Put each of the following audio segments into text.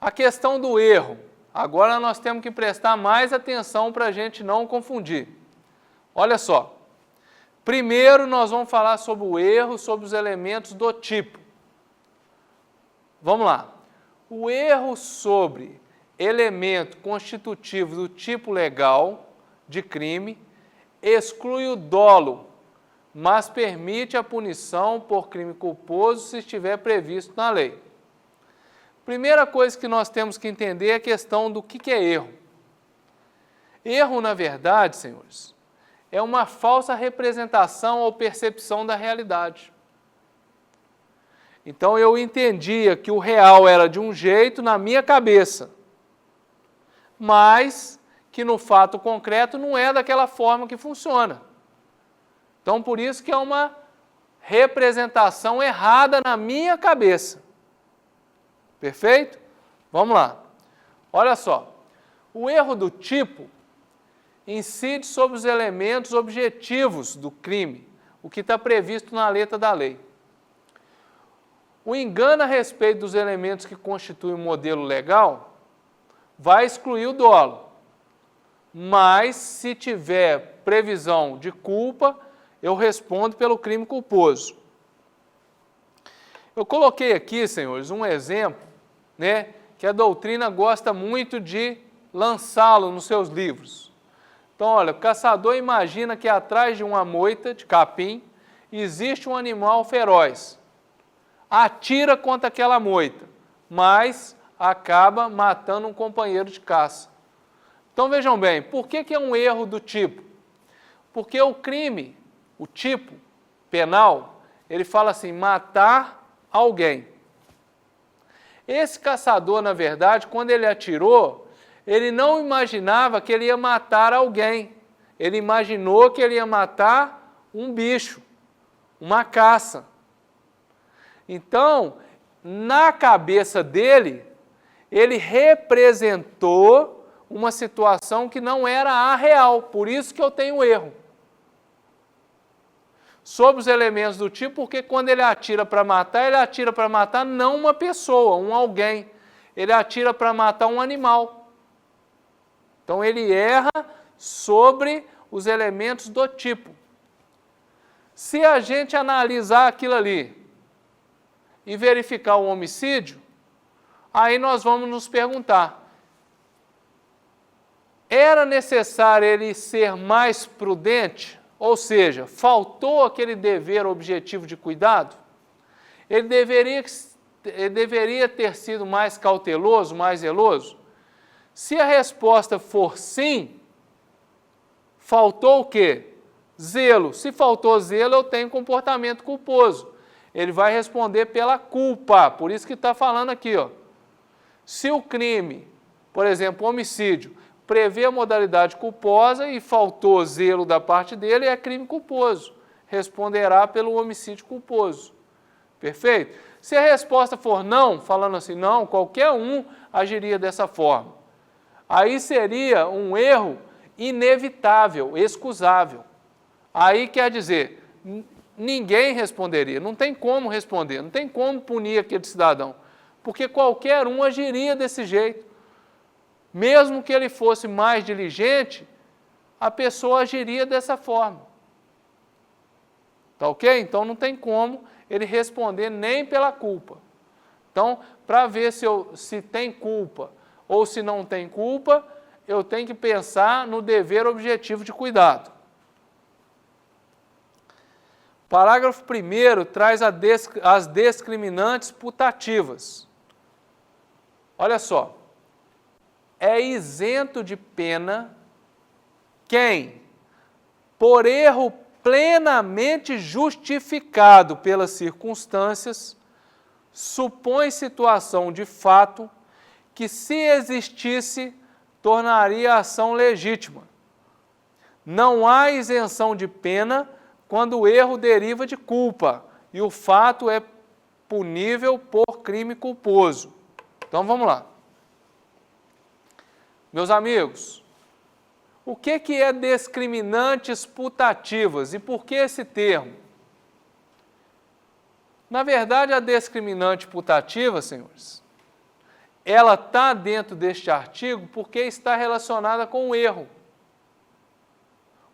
A questão do erro. Agora nós temos que prestar mais atenção para a gente não confundir. Olha só. Primeiro nós vamos falar sobre o erro, sobre os elementos do tipo. Vamos lá. O erro sobre elemento constitutivo do tipo legal de crime exclui o dolo, mas permite a punição por crime culposo se estiver previsto na lei. Primeira coisa que nós temos que entender é a questão do que é erro. Erro, na verdade, senhores, é uma falsa representação ou percepção da realidade. Então eu entendia que o real era de um jeito na minha cabeça, mas que no fato concreto não é daquela forma que funciona. Então por isso que é uma representação errada na minha cabeça. Perfeito? Vamos lá. Olha só. O erro do tipo incide sobre os elementos objetivos do crime, o que está previsto na letra da lei. O engano a respeito dos elementos que constituem o modelo legal vai excluir o dolo. Mas, se tiver previsão de culpa, eu respondo pelo crime culposo. Eu coloquei aqui, senhores, um exemplo, né, que a doutrina gosta muito de lançá-lo nos seus livros. Então, olha, o caçador imagina que atrás de uma moita de capim existe um animal feroz. Atira contra aquela moita, mas acaba matando um companheiro de caça. Então vejam bem, por que é um erro do tipo? Porque o crime, o tipo penal, ele fala assim, matar alguém. Esse caçador, na verdade, quando ele atirou, ele não imaginava que ele ia matar alguém. Ele imaginou que ele ia matar um bicho, uma caça. Então, na cabeça dele, ele representou uma situação que não era a real, por isso que eu tenho erro. Sobre os elementos do tipo, porque quando ele atira para matar, ele atira para matar não uma pessoa, um alguém. Ele atira para matar um animal. Então ele erra sobre os elementos do tipo. Se a gente analisar aquilo ali e verificar o homicídio, aí nós vamos nos perguntar, era necessário ele ser mais prudente? Ou seja, faltou aquele dever objetivo de cuidado? Ele deveria ter sido mais cauteloso, mais zeloso? Se a resposta for sim, faltou o quê? Zelo. Se faltou zelo, eu tenho comportamento culposo. Ele vai responder pela culpa, por isso que está falando aqui, ó. Se o crime, por exemplo, homicídio, prevê a modalidade culposa e faltou zelo da parte dele, é crime culposo. Responderá pelo homicídio culposo. Perfeito? Se a resposta for não, falando assim, não, qualquer um agiria dessa forma. Aí seria um erro inevitável, excusável. Aí quer dizer, ninguém responderia, não tem como responder, não tem como punir aquele cidadão, porque qualquer um agiria desse jeito. Mesmo que ele fosse mais diligente, a pessoa agiria dessa forma. Tá ok? Então não tem como ele responder nem pela culpa. Então, para ver se tem culpa ou se não tem culpa, eu tenho que pensar no dever objetivo de cuidado. Parágrafo 1º traz as discriminantes putativas. Olha só. É isento de pena quem, por erro plenamente justificado pelas circunstâncias, supõe situação de fato que, se existisse, tornaria a ação legítima. Não há isenção de pena quando o erro deriva de culpa e o fato é punível por crime culposo. Então vamos lá. Meus amigos, o que é discriminantes putativas e por que esse termo? Na verdade, a discriminante putativa, senhores, ela está dentro deste artigo porque está relacionada com o erro.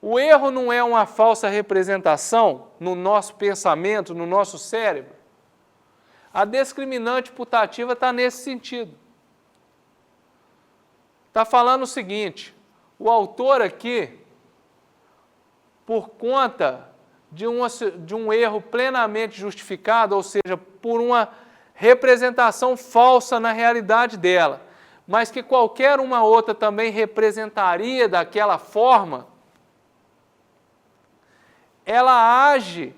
O erro não é uma falsa representação no nosso pensamento, no nosso cérebro. A discriminante putativa está nesse sentido. Está falando o seguinte, o autor aqui, por conta de um erro plenamente justificado, ou seja, por uma representação falsa na realidade dela, mas que qualquer uma outra também representaria daquela forma, ela age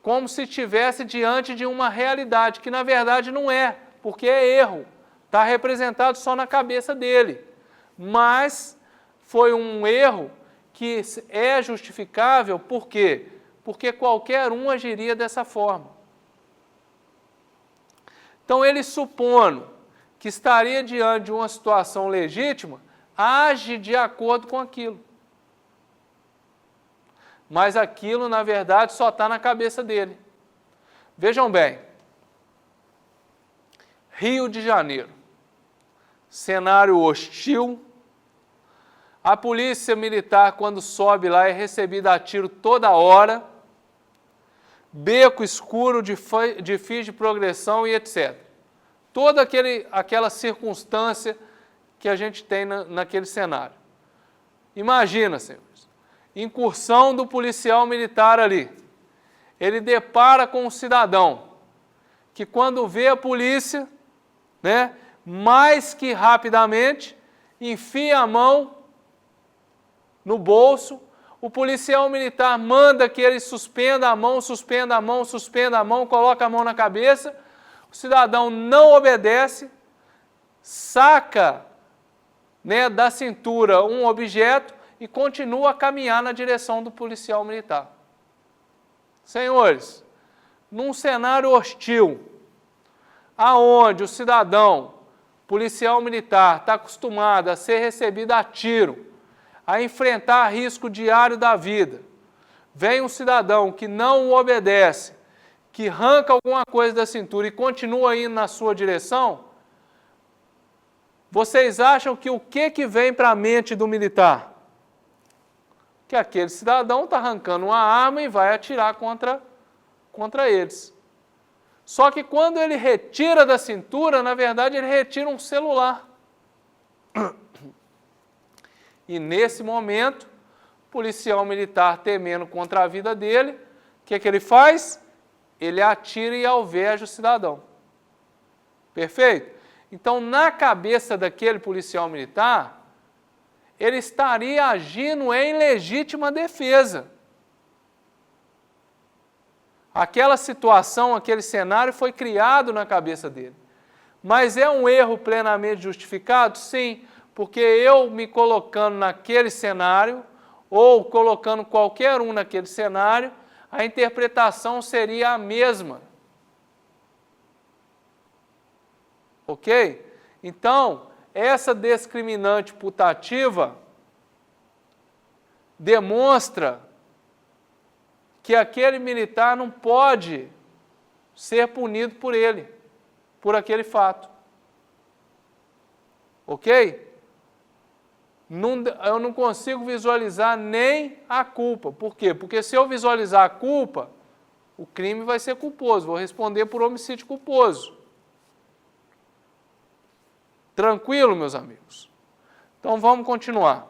como se estivesse diante de uma realidade, que na verdade não é, porque é erro, está representado só na cabeça dele, mas foi um erro que é justificável, por quê? Porque qualquer um agiria dessa forma. Então ele supondo que estaria diante de uma situação legítima, age de acordo com aquilo. Mas aquilo, na verdade, só está na cabeça dele. Vejam bem, Rio de Janeiro, cenário hostil, a polícia militar, quando sobe lá, é recebida a tiro toda hora, beco escuro de fios de progressão e etc. Toda aquela circunstância que a gente tem naquele cenário. Imagina, senhores, incursão do policial militar ali. Ele depara com um cidadão que, quando vê a polícia, né, mais que rapidamente, enfia a mão no bolso, o policial militar manda que ele suspenda a mão, suspenda a mão, suspenda a mão, coloca a mão na cabeça, o cidadão não obedece, saca, né, da cintura um objeto e continua a caminhar na direção do policial militar. Senhores, num cenário hostil, aonde o cidadão, policial militar, está acostumado a ser recebido a tiro, a enfrentar risco diário da vida, vem um cidadão que não o obedece, que arranca alguma coisa da cintura e continua indo na sua direção, vocês acham que o que vem para a mente do militar? Que aquele cidadão está arrancando uma arma e vai atirar contra eles. Só que quando ele retira da cintura, na verdade ele retira um celular. E nesse momento, o policial militar, temendo contra a vida dele, o que ele faz? Ele atira e alveja o cidadão. Perfeito? Então, na cabeça daquele policial militar, ele estaria agindo em legítima defesa. Aquela situação, aquele cenário foi criado na cabeça dele. Mas é um erro plenamente justificado? Sim, porque eu me colocando naquele cenário, ou colocando qualquer um naquele cenário, a interpretação seria a mesma. Ok? Então, essa discriminante putativa demonstra que aquele militar não pode ser punido por ele, por aquele fato. Ok? Eu não consigo visualizar nem a culpa. Por quê? Porque se eu visualizar a culpa, o crime vai ser culposo. Vou responder por homicídio culposo. Tranquilo, meus amigos? Então vamos continuar.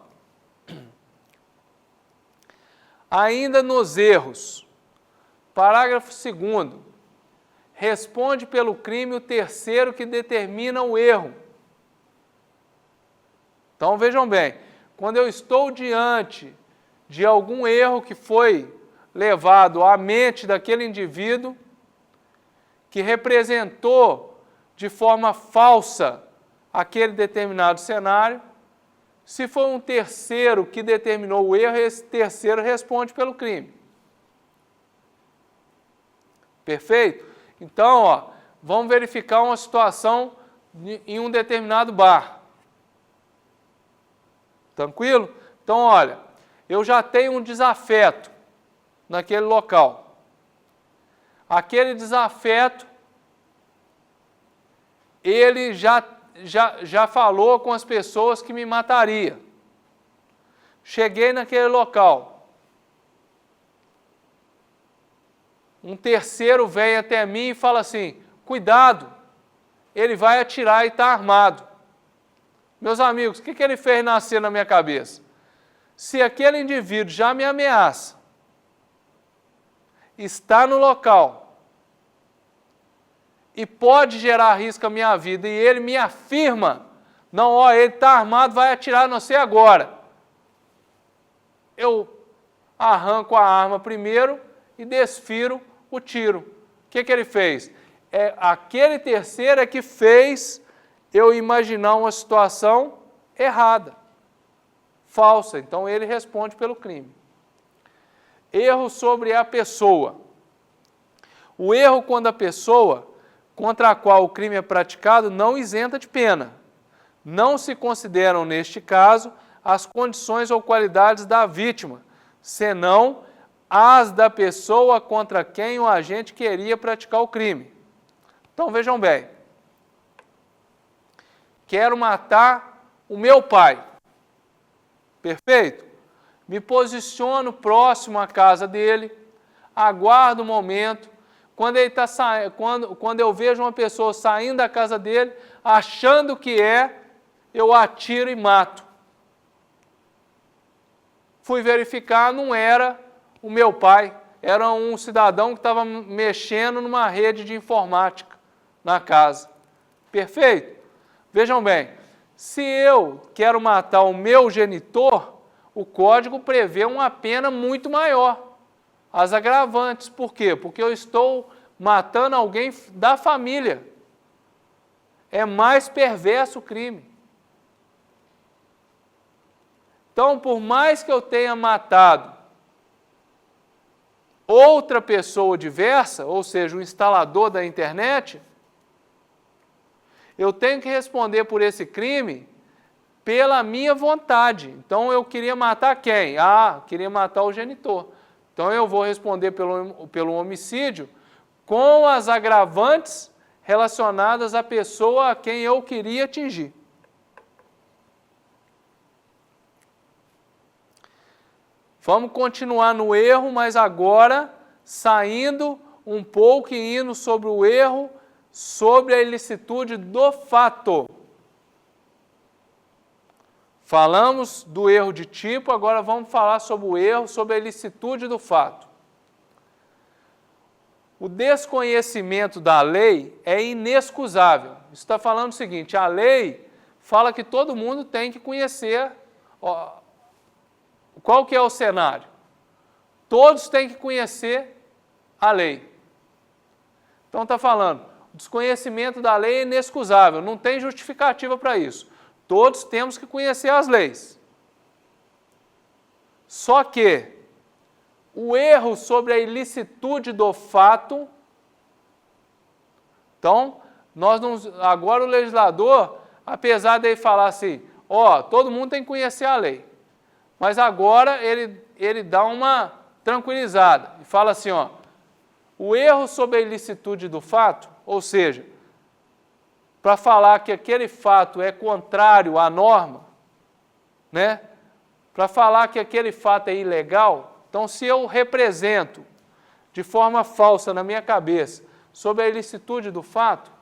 Ainda nos erros. Parágrafo 2º. Responde pelo crime o terceiro que determina o erro. Então vejam bem, quando eu estou diante de algum erro que foi levado à mente daquele indivíduo, que representou de forma falsa aquele determinado cenário, se for um terceiro que determinou o erro, esse terceiro responde pelo crime. Perfeito? Então, vamos verificar uma situação em um determinado bar. Tranquilo? Então, olha, eu já tenho um desafeto naquele local. Aquele desafeto ele já falou com as pessoas que me mataria. Cheguei naquele local. Um terceiro vem até mim e fala assim, cuidado, ele vai atirar e está armado. Meus amigos, o que ele fez nascer na minha cabeça? Se aquele indivíduo já me ameaça, está no local e pode gerar risco à minha vida, e ele me afirma, não, ó, ele está armado, vai atirar em você agora. Eu arranco a arma primeiro e desfiro o tiro. O que ele fez? Aquele terceiro é que fez eu imaginar uma situação errada, falsa. Então ele responde pelo crime. Erro sobre a pessoa. O erro quando a pessoa contra a qual o crime é praticado não isenta de pena. Não se consideram, neste caso, as condições ou qualidades da vítima, senão as da pessoa contra quem o agente queria praticar o crime. Então vejam bem, quero matar o meu pai, perfeito? Me posiciono próximo à casa dele, aguardo o momento, quando eu vejo uma pessoa saindo da casa dele, achando que eu atiro e mato. Fui verificar, não era o meu pai, era um cidadão que estava mexendo numa rede de informática na casa. Perfeito? Vejam bem, se eu quero matar o meu genitor, o código prevê uma pena muito maior. As agravantes, por quê? Porque eu estou matando alguém da família. É mais perverso o crime. Então, por mais que eu tenha matado outra pessoa diversa, ou seja, o instalador da internet, eu tenho que responder por esse crime pela minha vontade. Então, eu queria matar quem? Queria matar o genitor. Então, eu vou responder pelo homicídio com as agravantes relacionadas à pessoa a quem eu queria atingir. Vamos continuar no erro, mas agora saindo um pouco e indo sobre o erro, sobre a ilicitude do fato. Falamos do erro de tipo, agora vamos falar sobre o erro, sobre a ilicitude do fato. O desconhecimento da lei é inexcusável. Isso está falando o seguinte, a lei fala que todo mundo tem que conhecer. Qual que é o cenário? Todos têm que conhecer a lei. Então está falando, o desconhecimento da lei é inexcusável, não tem justificativa para isso. Todos temos que conhecer as leis. Só que o erro sobre a ilicitude do fato, então, agora o legislador, apesar de ele falar assim, todo mundo tem que conhecer a lei, mas agora ele dá uma tranquilizada e fala assim, o erro sobre a ilicitude do fato, ou seja, para falar que aquele fato é contrário à norma, né? Para falar que aquele fato é ilegal, então se eu represento de forma falsa na minha cabeça sobre a ilicitude do fato,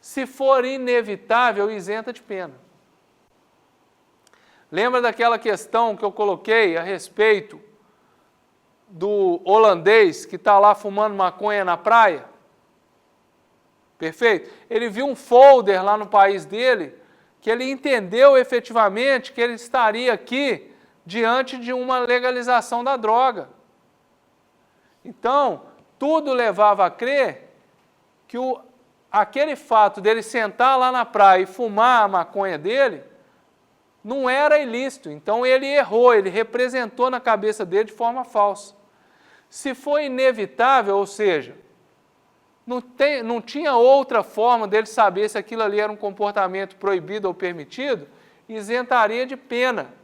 se for inevitável, isenta de pena. Lembra daquela questão que eu coloquei a respeito do holandês que está lá fumando maconha na praia? Perfeito? Ele viu um folder lá no país dele, que ele entendeu efetivamente que ele estaria aqui diante de uma legalização da droga. Então, tudo levava a crer que aquele fato dele sentar lá na praia e fumar a maconha dele, não era ilícito. Então ele errou, ele representou na cabeça dele de forma falsa. Se foi inevitável, ou seja, não tinha outra forma dele saber se aquilo ali era um comportamento proibido ou permitido, isentaria de pena.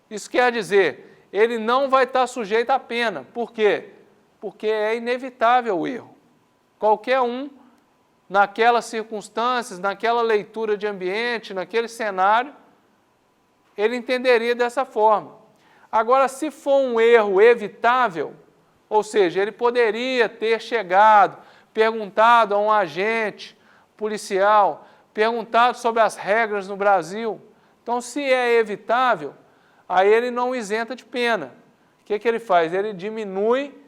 Isso quer dizer, ele não vai estar sujeito à pena. Por quê? Porque é inevitável o erro. Qualquer um, naquelas circunstâncias, naquela leitura de ambiente, naquele cenário, ele entenderia dessa forma. Agora, se for um erro evitável, ou seja, ele poderia ter chegado, perguntado a um agente policial, perguntado sobre as regras no Brasil. Então, se é evitável, aí ele não isenta de pena. O que ele faz? Ele diminui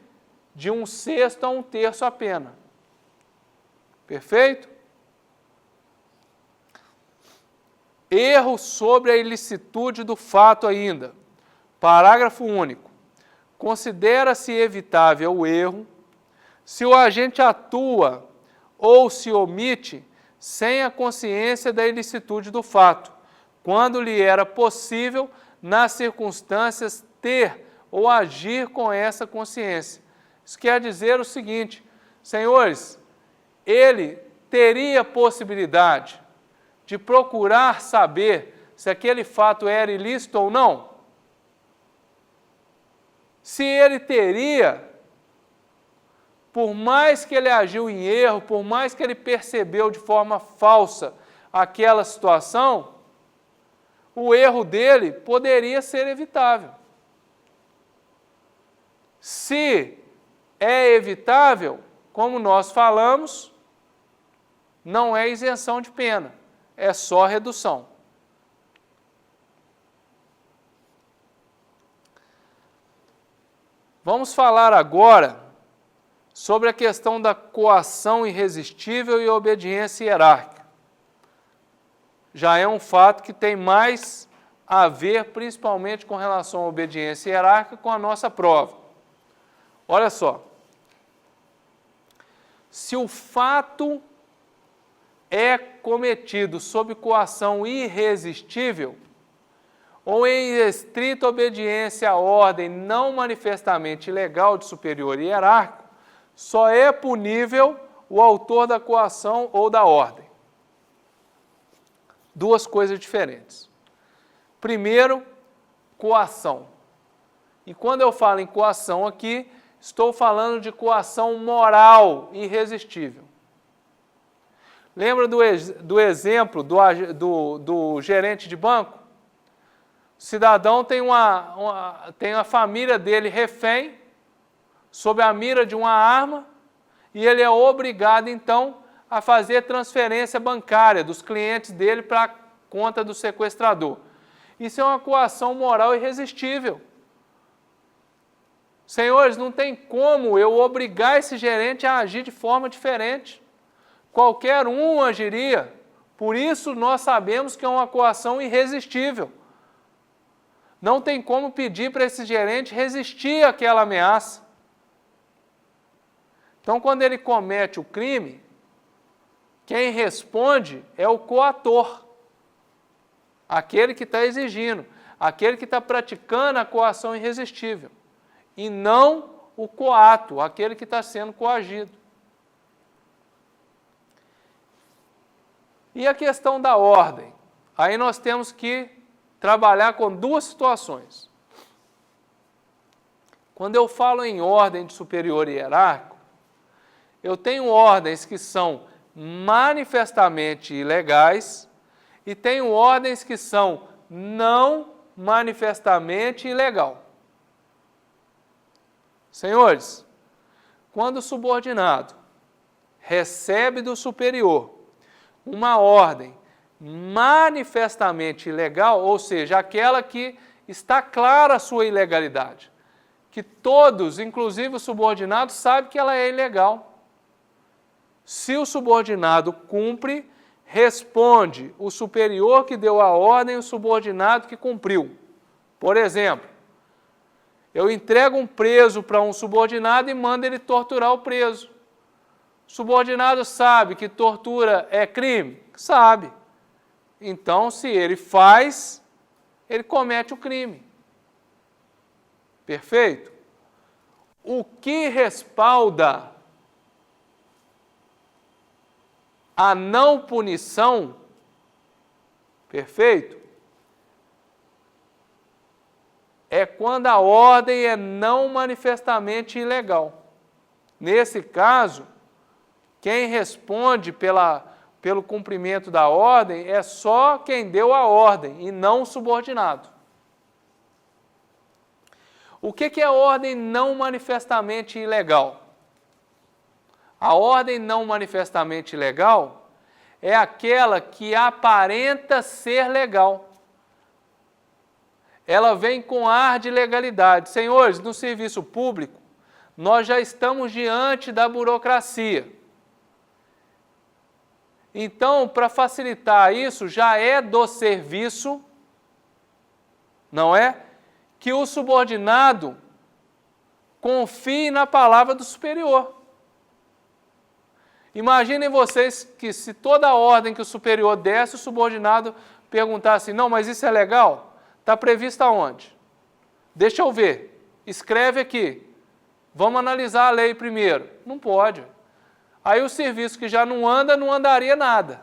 de 1/6 a 1/3 a pena. Perfeito? Erro sobre a ilicitude do fato ainda. Parágrafo único. Considera-se evitável o erro se o agente atua ou se omite sem a consciência da ilicitude do fato, quando lhe era possível, nas circunstâncias, ter ou agir com essa consciência. Isso quer dizer o seguinte, senhores, ele teria possibilidade de procurar saber se aquele fato era ilícito ou não? Se ele teria, por mais que ele agiu em erro, por mais que ele percebeu de forma falsa aquela situação, o erro dele poderia ser evitável. Se é evitável, como nós falamos, não é isenção de pena, é só redução. Vamos falar agora sobre a questão da coação irresistível e obediência hierárquica. Já é um fato que tem mais a ver, principalmente com relação à obediência hierárquica, com a nossa prova. Olha só. Se o fato é cometido sob coação irresistível, ou em estrita obediência à ordem não manifestamente ilegal de superior hierárquico, só é punível o autor da coação ou da ordem. Duas coisas diferentes. Primeiro, coação. E quando eu falo em coação aqui, estou falando de coação moral irresistível. Lembra do exemplo do gerente de banco? O cidadão tem a família dele refém, sob a mira de uma arma, e ele é obrigado, então, a fazer transferência bancária dos clientes dele para a conta do sequestrador. Isso é uma coação moral irresistível. Senhores, não tem como eu obrigar esse gerente a agir de forma diferente. Qualquer um agiria. Por isso, nós sabemos que é uma coação irresistível. Não tem como pedir para esse gerente resistir àquela ameaça. Então, quando ele comete o crime, quem responde é o coator, aquele que está exigindo, aquele que está praticando a coação irresistível, e não o coato, aquele que está sendo coagido. E a questão da ordem? Aí nós temos que trabalhar com duas situações. Quando eu falo em ordem de superior hierárquico, eu tenho ordens que são manifestamente ilegais e tenho ordens que são não manifestamente ilegal. Senhores, quando o subordinado recebe do superior uma ordem manifestamente ilegal, ou seja, aquela que está clara a sua ilegalidade, que todos, inclusive o subordinado, sabem que ela é ilegal. Se o subordinado cumpre, responde o superior que deu a ordem e o subordinado que cumpriu. Por exemplo, eu entrego um preso para um subordinado e mando ele torturar o preso. O subordinado sabe que tortura é crime? Sabe. Então, se ele faz, ele comete o crime. Perfeito? O que respalda a não punição, perfeito? É quando a ordem é não manifestamente ilegal. Nesse caso, Quem responde pelo cumprimento da ordem é só quem deu a ordem e não o subordinado. O que é ordem não manifestamente ilegal? A ordem não manifestamente ilegal é aquela que aparenta ser legal. Ela vem com ar de legalidade. Senhores, no serviço público, nós já estamos diante da burocracia. Então, para facilitar isso, já é do serviço, não é? Que o subordinado confie na palavra do superior. Imaginem vocês que se toda ordem que o superior desse, o subordinado perguntasse, não, mas isso é legal? Está previsto aonde? Deixa eu ver. Escreve aqui. Vamos analisar a lei primeiro. Não pode. Aí o serviço que já não anda, não andaria nada.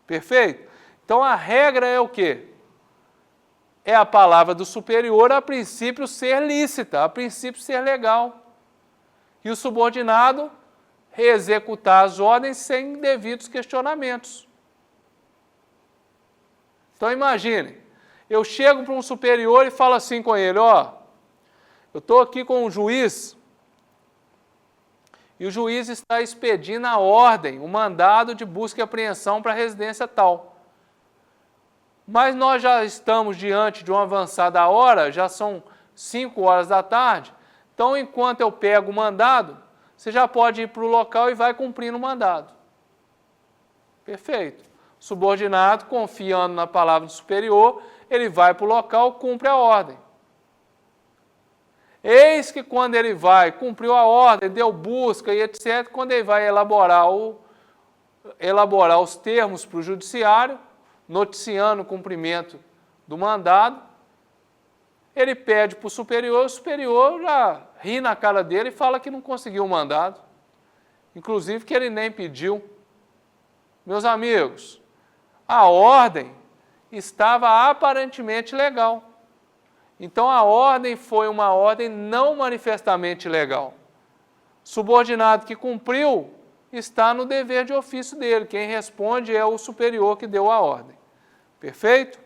Perfeito? Então a regra é o quê? É a palavra do superior, a princípio, ser lícita, a princípio, ser legal. E o subordinado executar as ordens sem devidos questionamentos. Então imagine, eu chego para um superior e falo assim com ele, ó, eu estou aqui com um juiz e o juiz está expedindo a ordem, o mandado de busca e apreensão para a residência tal. Mas nós já estamos diante de uma avançada hora, já são 5 horas da tarde, então enquanto eu pego o mandado, você já pode ir para o local e vai cumprindo o mandado. Perfeito. O subordinado, confiando na palavra do superior, ele vai para o local, cumpre a ordem. Eis que quando ele vai, cumpriu a ordem, deu busca e etc., quando ele vai elaborar os termos para o judiciário, noticiando o cumprimento do mandado, ele pede para o superior já ri na cara dele e fala que não conseguiu o mandado, inclusive que ele nem pediu. Meus amigos, a ordem estava aparentemente legal. Então a ordem foi uma ordem não manifestamente legal. Subordinado que cumpriu está no dever de ofício dele. Quem responde é o superior que deu a ordem. Perfeito?